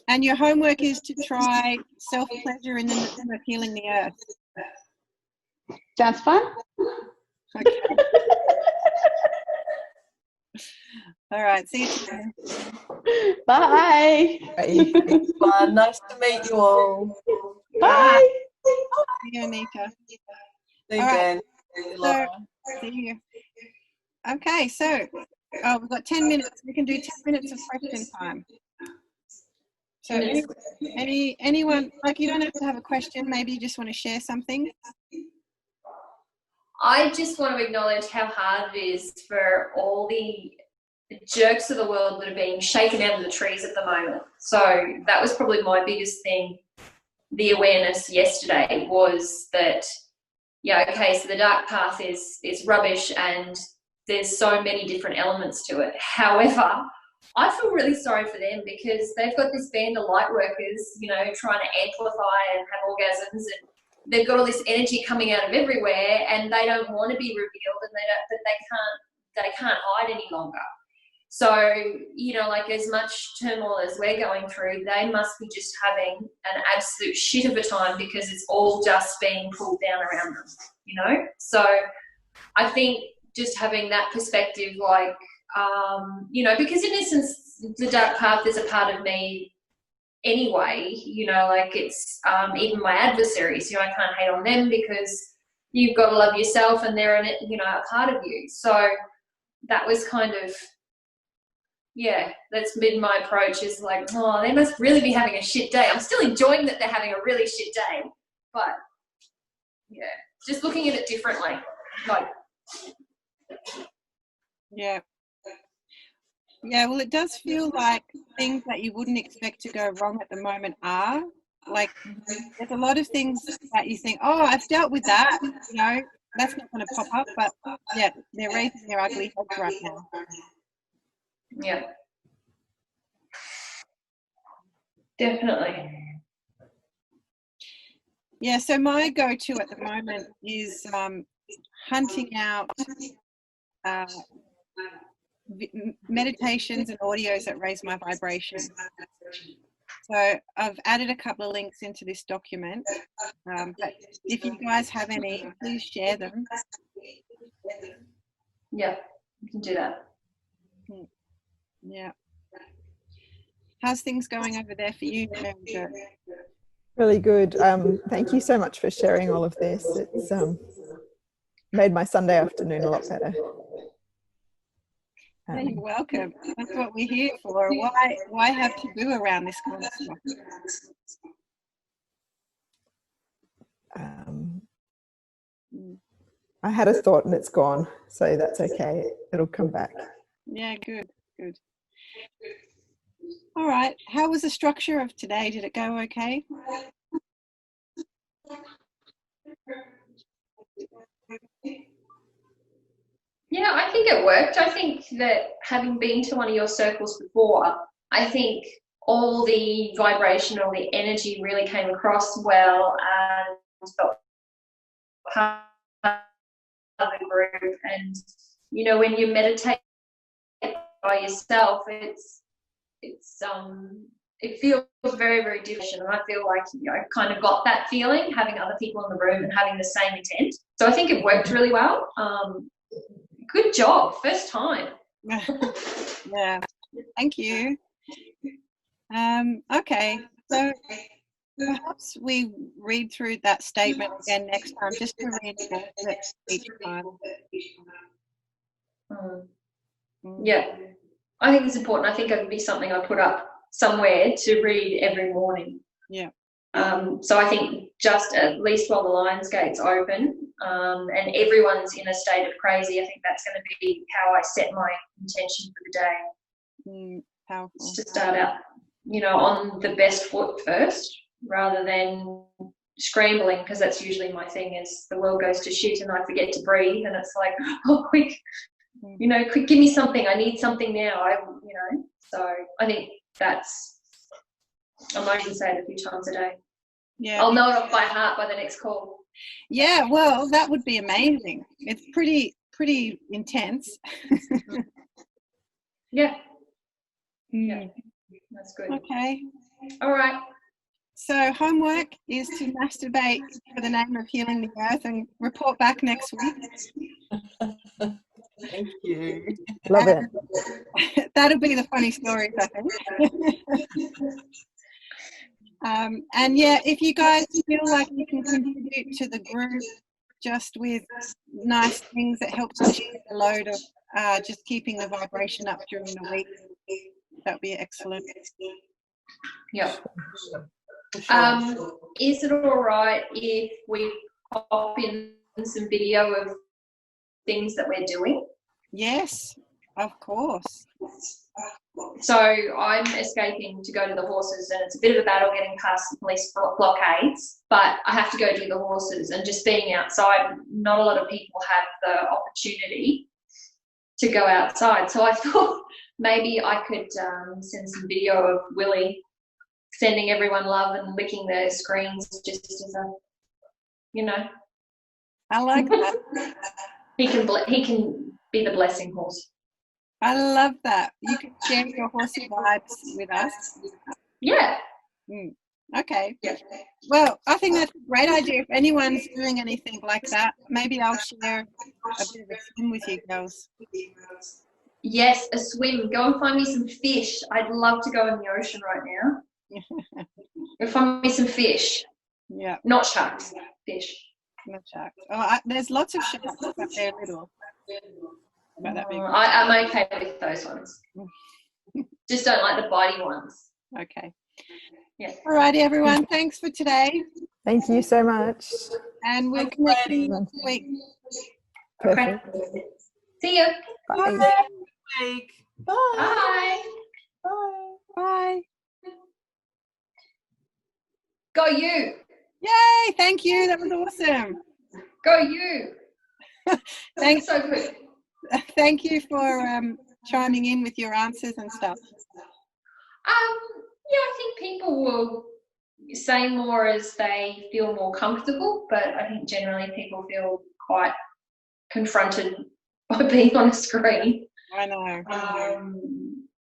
and your homework is to try self-pleasure in the name of healing the earth. Sounds fun. Okay. All right. See you tomorrow. Bye. It's fun. Nice to meet you all. Bye. See you, Anika. See you All right. again. So, see you. Okay, so we've got 10 minutes. We can do 10 minutes of question time. So anyone, like, you don't have to have a question. Maybe you just want to share something. I just want to acknowledge how hard it is for all the jerks of the world that are being shaken out of the trees at the moment. So that was probably my biggest thing. The awareness yesterday was that, yeah, okay, so the dark path is rubbish and there's so many different elements to it. However, I feel really sorry for them because they've got this band of light workers, you know, trying to amplify and have orgasms, and they've got all this energy coming out of everywhere, and they don't want to be revealed, and they can't hide any longer. So, you know, like, as much turmoil as we're going through, they must be just having an absolute shit of a time because it's all just being pulled down around them, you know? So I think just having that perspective, like, you know, because in essence, the dark path is a part of me anyway, you know, like, it's even my adversaries, you know, I can't hate on them because you've got to love yourself and they're, you know, a part of you. So that was kind of, yeah, that's been my approach, is like, oh, they must really be having a shit day. I'm still enjoying that they're having a really shit day, but yeah, just looking at it differently. Like, Yeah. Yeah, well, it does feel like things that you wouldn't expect to go wrong at the moment are. Like, there's a lot of things that you think, oh, I've dealt with that, you know, that's not going to pop up, but yeah, they're raising their ugly heads right now. yeah, definitely. Yeah, so my go-to at the moment is hunting out meditations and audios that raise my vibration. So I've added a couple of links into this document, but if you guys have any, please share them. Yeah, you can do that. Yeah. How's things going over there for you, Jo? Really good. Thank you so much for sharing all of this. It's made my Sunday afternoon a lot better. You're welcome. That's what we're here for. Why have taboo around this kind of stuff? I had a thought and it's gone, so that's okay. It'll come back. Yeah, good. All right. How was the structure of today? Did it go okay? Yeah, I think it worked. I think that, having been to one of your circles before, I think all the vibration, all the energy really came across well and felt part of the group. And, you know, when you meditate by yourself, it feels very, very different. And I feel like, you know, I've kind of got that feeling having other people in the room and having the same intent. So I think it worked really well. Good job, first time. Yeah, thank you. Okay, so perhaps we read through that statement again next time, just to reinforce it each time. Yeah, I think it's important. I think it would be something I put up somewhere to read every morning. Yeah. So I think just at least while the Lions Gate's open and everyone's in a state of crazy, I think that's going to be how I set my intention for the day. Powerful. Just to start out, you know, on the best foot first, rather than scrambling, because that's usually my thing, is the world goes to shit and I forget to breathe, and it's like, oh, quick, you know, quick, give me something. I need something now. You know, so I think that's, I might even say it a few times a day. Yeah. I'll know it off by heart by the next call. Yeah, well, that would be amazing. It's pretty intense. Yeah. Mm. Yeah, that's good. Okay. All right. So homework is to masturbate for the name of healing the earth and report back next week. Thank you. Love it. That'll be the funny stories, I think. And yeah, if you guys feel like you can contribute to the group just with nice things that help to share the load of just keeping the vibration up during the week, that'd be excellent. Yep. Is it all right if we pop in some video of things that we're doing? Yes, of course. So I'm escaping to go to the horses, and it's a bit of a battle getting past the police blockades, but I have to go do the horses, and just being outside, not a lot of people have the opportunity to go outside. So I thought maybe I could send some video of Willie sending everyone love and licking their screens just as a, you know. I like that. He can be the blessing horse. I love that. You can share your horsey vibes with us. Yeah. Okay. Yeah. Well, I think that's a great idea. If anyone's doing anything like that, maybe I'll share a bit of a swim with you girls. Yes, a swim. Go and find me some fish. I'd love to go in the ocean right now. Go find me some fish. Yeah. Not sharks, fish. Not sharks. Oh, there's lots of sharks, but they're little. About that big. I'm okay with those ones. Just don't like the bitey ones. Okay. Yeah. Alrighty, everyone. Thanks for today. Thank you so much. And we'll connect next week. Perfect. Okay. See you. Bye. Bye. Bye. Bye. Bye. Go you. Yay! Thank you. That was awesome. Go you. Thanks. So good. Thank you for chiming in with your answers and stuff. Yeah, I think people will say more as they feel more comfortable, but I think generally people feel quite confronted by being on a screen. I know.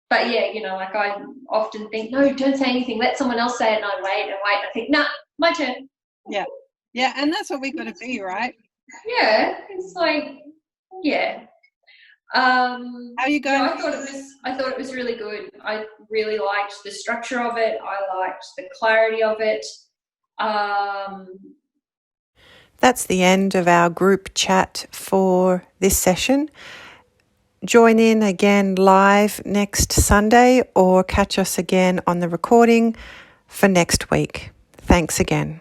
But yeah, you know, like I often think, no, don't say anything, let someone else say it, and I wait and wait. I think, nah, my turn. Yeah. Yeah, and that's what we've got to be, right? Yeah, it's like, yeah. How are you going? I thought it was really good. I really liked the structure of it. I liked the clarity of it. That's the end of our group chat for this session. Join in again live next Sunday or catch us again on the recording for next week. Thanks again.